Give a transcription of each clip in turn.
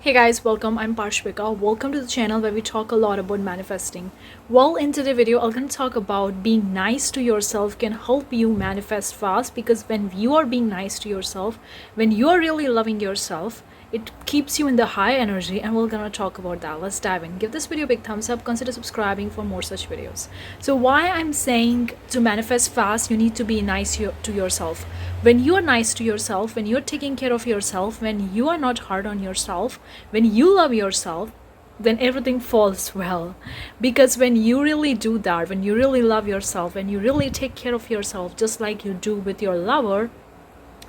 Hey guys, welcome. I'm Parshvika. Welcome to the channel where we talk a lot about manifesting. Well, in today's video, I'm going to talk about being nice to yourself can help you manifest fast, because when you are being nice to yourself, when you are really loving yourself, it keeps you in the high energy, and we're gonna talk about that. Let's dive in. Give this video a big thumbs up, consider subscribing for more such videos. So why I'm saying to manifest fast, you need to be nice to yourself. When you are nice to yourself, when you're taking care of yourself, when you are not hard on yourself, when you love yourself, then everything falls well. Because when you really do that, when you really love yourself, when you really take care of yourself, just like you do with your lover,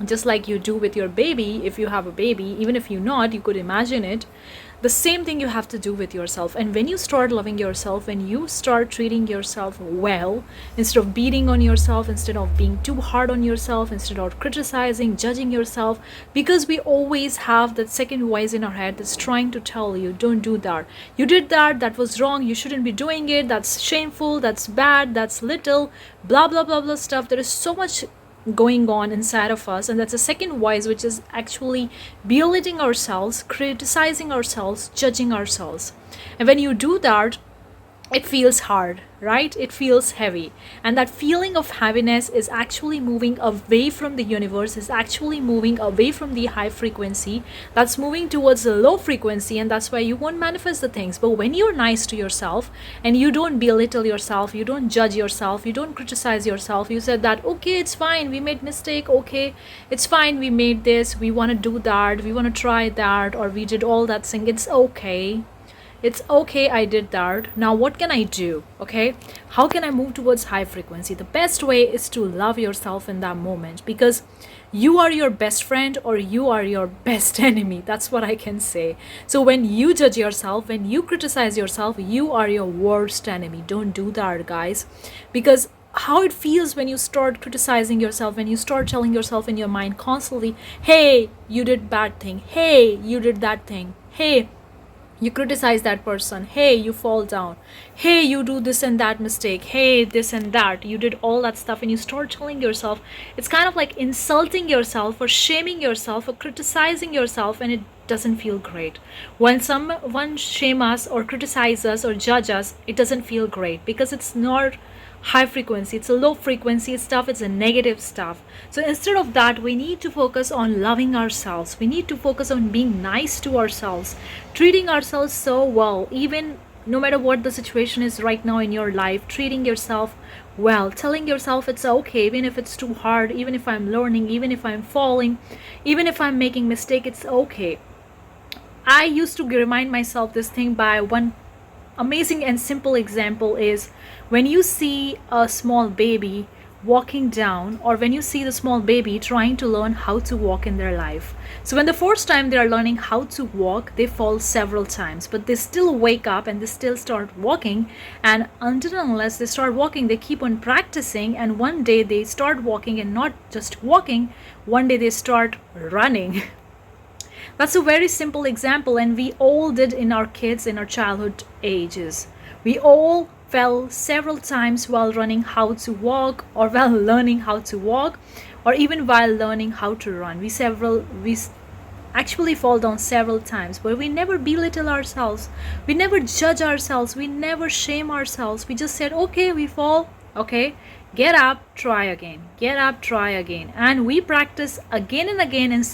just like you do with your baby, if you have a baby, even if you not, you could imagine it, the same thing you have to do with yourself. And when you start loving yourself, when you start treating yourself well, instead of beating on yourself, instead of being too hard on yourself, instead of criticizing, judging yourself, because we always have that second voice in our head that's trying to tell you, don't do that, you did that, that was wrong, you shouldn't be doing it, that's shameful, that's bad, that's little, blah blah blah blah stuff. There is so much going on inside of us, and that's a second voice which is actually belittling ourselves, criticizing ourselves, judging ourselves. And when you do that, it feels hard, right? It feels heavy. And that feeling of heaviness is actually moving away from the universe, is actually moving away from the high frequency, that's moving towards the low frequency, and that's why you won't manifest the things. But when you're nice to yourself and you don't belittle yourself, you don't judge yourself, you don't criticize yourself, you said that okay, it's fine, we made mistake, okay, it's fine, we made this, we want to do that, we want to try that, or we did all that thing, it's okay, it's okay, I did that, now what can I do? Okay, how can I move towards high frequency? The best way is to love yourself in that moment, because you are your best friend or you are your best enemy. That's what I can say. So when you judge yourself, when you criticize yourself, you are your worst enemy. Don't do that, guys, because how it feels when you start criticizing yourself, when you start telling yourself in your mind constantly, hey, you did bad thing, hey, you did that thing, hey, you criticize that person, hey, you fall down, hey, you do this and that mistake, hey, this and that, you did all that stuff, and you start telling yourself, it's kind of like insulting yourself or shaming yourself or criticizing yourself, and it doesn't feel great. When someone shame us or criticize us or judge us, it doesn't feel great, because it's not high frequency, it's a low frequency stuff, it's a negative stuff. So instead of that, we need to focus on loving ourselves, we need to focus on being nice to ourselves, treating ourselves so well, even no matter what the situation is right now in your life, treating yourself well, telling yourself it's okay, even if it's too hard, even if I'm learning, even if I'm falling, even if I'm making mistake, it's okay. I used to remind myself this thing by one amazing and simple example is when you see a small baby walking down, or when you see the small baby trying to learn how to walk in their life. So when the first time they are learning how to walk, they fall several times, but they still wake up and they still start walking, and until and unless they start walking, they keep on practicing, and one day they start walking, and not just walking, one day they start running. That's a very simple example, and we all did in our kids in our childhood ages. We all fell several times while learning how to walk, or while learning how to walk, or even while learning how to run. We actually fall down several times, but we never belittle ourselves, we never judge ourselves, we never shame ourselves. We just said, okay, we fall, okay, get up, try again, get up, try again, and we practice again and again,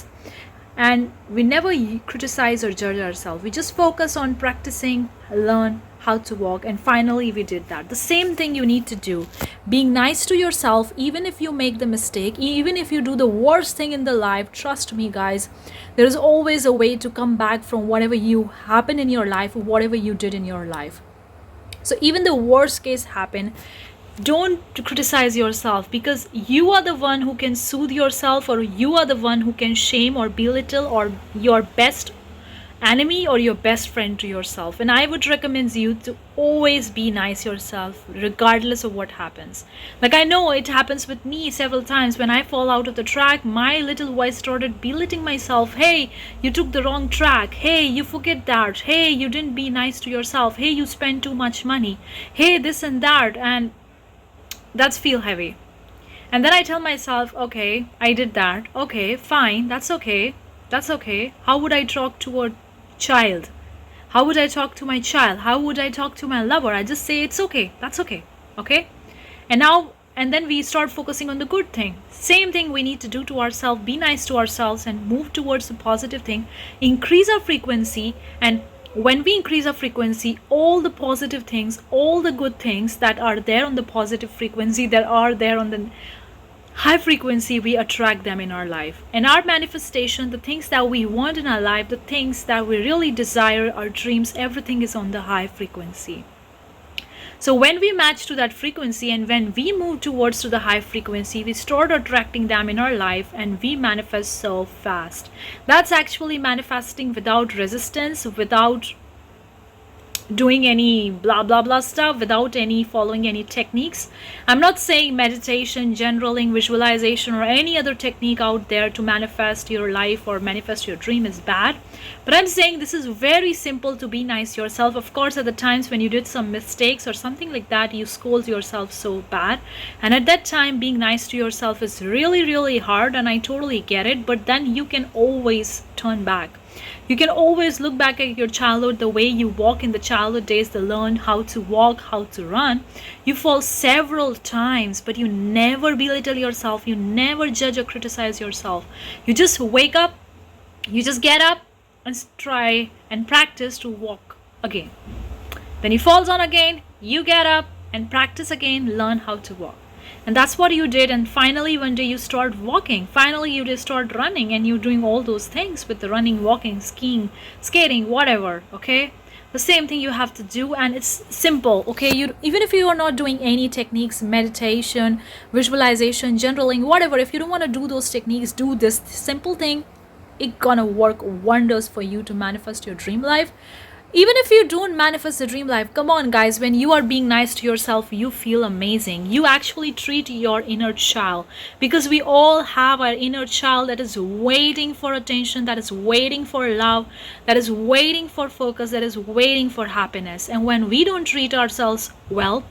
and we never criticize or judge ourselves. We just focus on practicing, learn how to walk, and finally we did that. The same thing you need to do, being nice to yourself, even if you make the mistake, even if you do the worst thing in the life. Trust me, guys, there is always a way to come back from whatever you happen in your life, or whatever you did in your life. So even the worst case happen, don't criticize yourself, because you are the one who can soothe yourself, or you are the one who can shame or belittle, or your best enemy or your best friend to yourself. And I would recommend you to always be nice yourself regardless of what happens. Like, I know it happens with me several times. When I fall out of the track, my little voice started belittling myself, hey, you took the wrong track, hey, you forget that, hey, you didn't be nice to yourself, hey, you spent too much money, hey, this and that, and that's feel heavy. And then I tell myself, okay, I did that, okay, fine, that's okay, how would I talk toward child? How would I talk to my child? How would I talk to my lover? I just say it's okay. That's okay. Okay? And then we start focusing on the good thing. Same thing we need to do to ourselves. Be nice to ourselves and move towards the positive thing. Increase our frequency, and when we increase our frequency, all the positive things, all the good things that are there on the positive frequency, that are there on the high frequency, we attract them in our life. And our manifestation, the things that we want in our life, the things that we really desire, our dreams, everything is on the high frequency. So when we match to that frequency, and when we move towards to the high frequency, we start attracting them in our life, and we manifest so fast. That's actually manifesting without resistance, without doing any blah blah blah stuff, without any following any techniques. I'm not saying meditation, generaling, visualization, or any other technique out there to manifest your life or manifest your dream is bad, but I'm saying this is very simple to be nice to yourself. Of course, at the times when you did some mistakes or something like that, you scold yourself so bad, and at that time being nice to yourself is really really hard, and I totally get it. But then you can always turn back. You can always look back at your childhood, the way you walk in the childhood days, to learn how to walk, how to run. You fall several times, but you never belittle yourself. You never judge or criticize yourself. You just wake up, you just get up and try and practice to walk again. Then you fall down again, you get up and practice again, learn how to walk. And that's what you did. And finally one day you start walking, finally you just start running, and you're doing all those things with the running, walking, skiing, skating, whatever. Okay, the same thing you have to do, and it's simple. Okay, you, even if you are not doing any techniques, meditation, visualization, generaling, whatever, if you don't want to do those techniques, do this simple thing. It's gonna work wonders for you to manifest your dream life. Even if you don't manifest a dream life, come on guys, when you are being nice to yourself, you feel amazing. You actually treat your inner child, because we all have our inner child that is waiting for attention, that is waiting for love, that is waiting for focus, that is waiting for happiness. And when we don't treat ourselves well,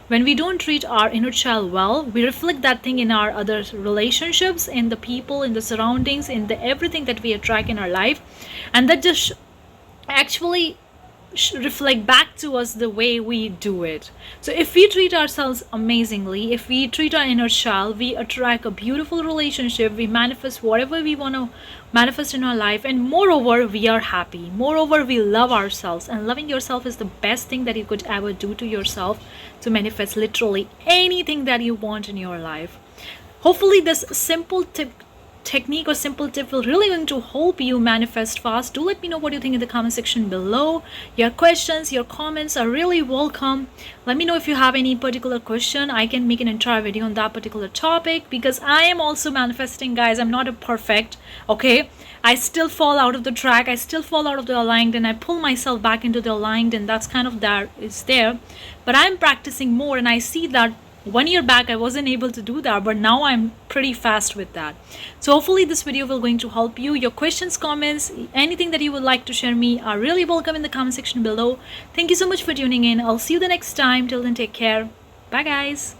when we don't treat our inner child well, we reflect that thing in our other relationships, in the people, in the surroundings, in the everything that we attract in our life. And that just actually reflect back to us the way we do it. So if we treat ourselves amazingly, if we treat our inner child, we attract a beautiful relationship, we manifest whatever we want to manifest in our life, and moreover we are happy, moreover we love ourselves. And loving yourself is the best thing that you could ever do to yourself to manifest literally anything that you want in your life. Hopefully this simple technique or simple tip will really going to help you manifest fast. Do let me know what you think in the comment section below. Your questions, your comments are really welcome. Let me know if you have any particular question. I can make an entire video on that particular topic, because I am also manifesting, guys. I'm not a perfect, okay? I still fall out of the track, I still fall out of the aligned, and I pull myself back into the aligned, and that's kind of there is there. But I'm practicing more, and I see that 1 year back I wasn't able to do that, but now I'm pretty fast with that. So hopefully this video will going to help you. Your questions, comments, anything that you would like to share me are really welcome in the comment section below. Thank you so much for tuning in. I'll see you the next time. Till then, take care. Bye guys.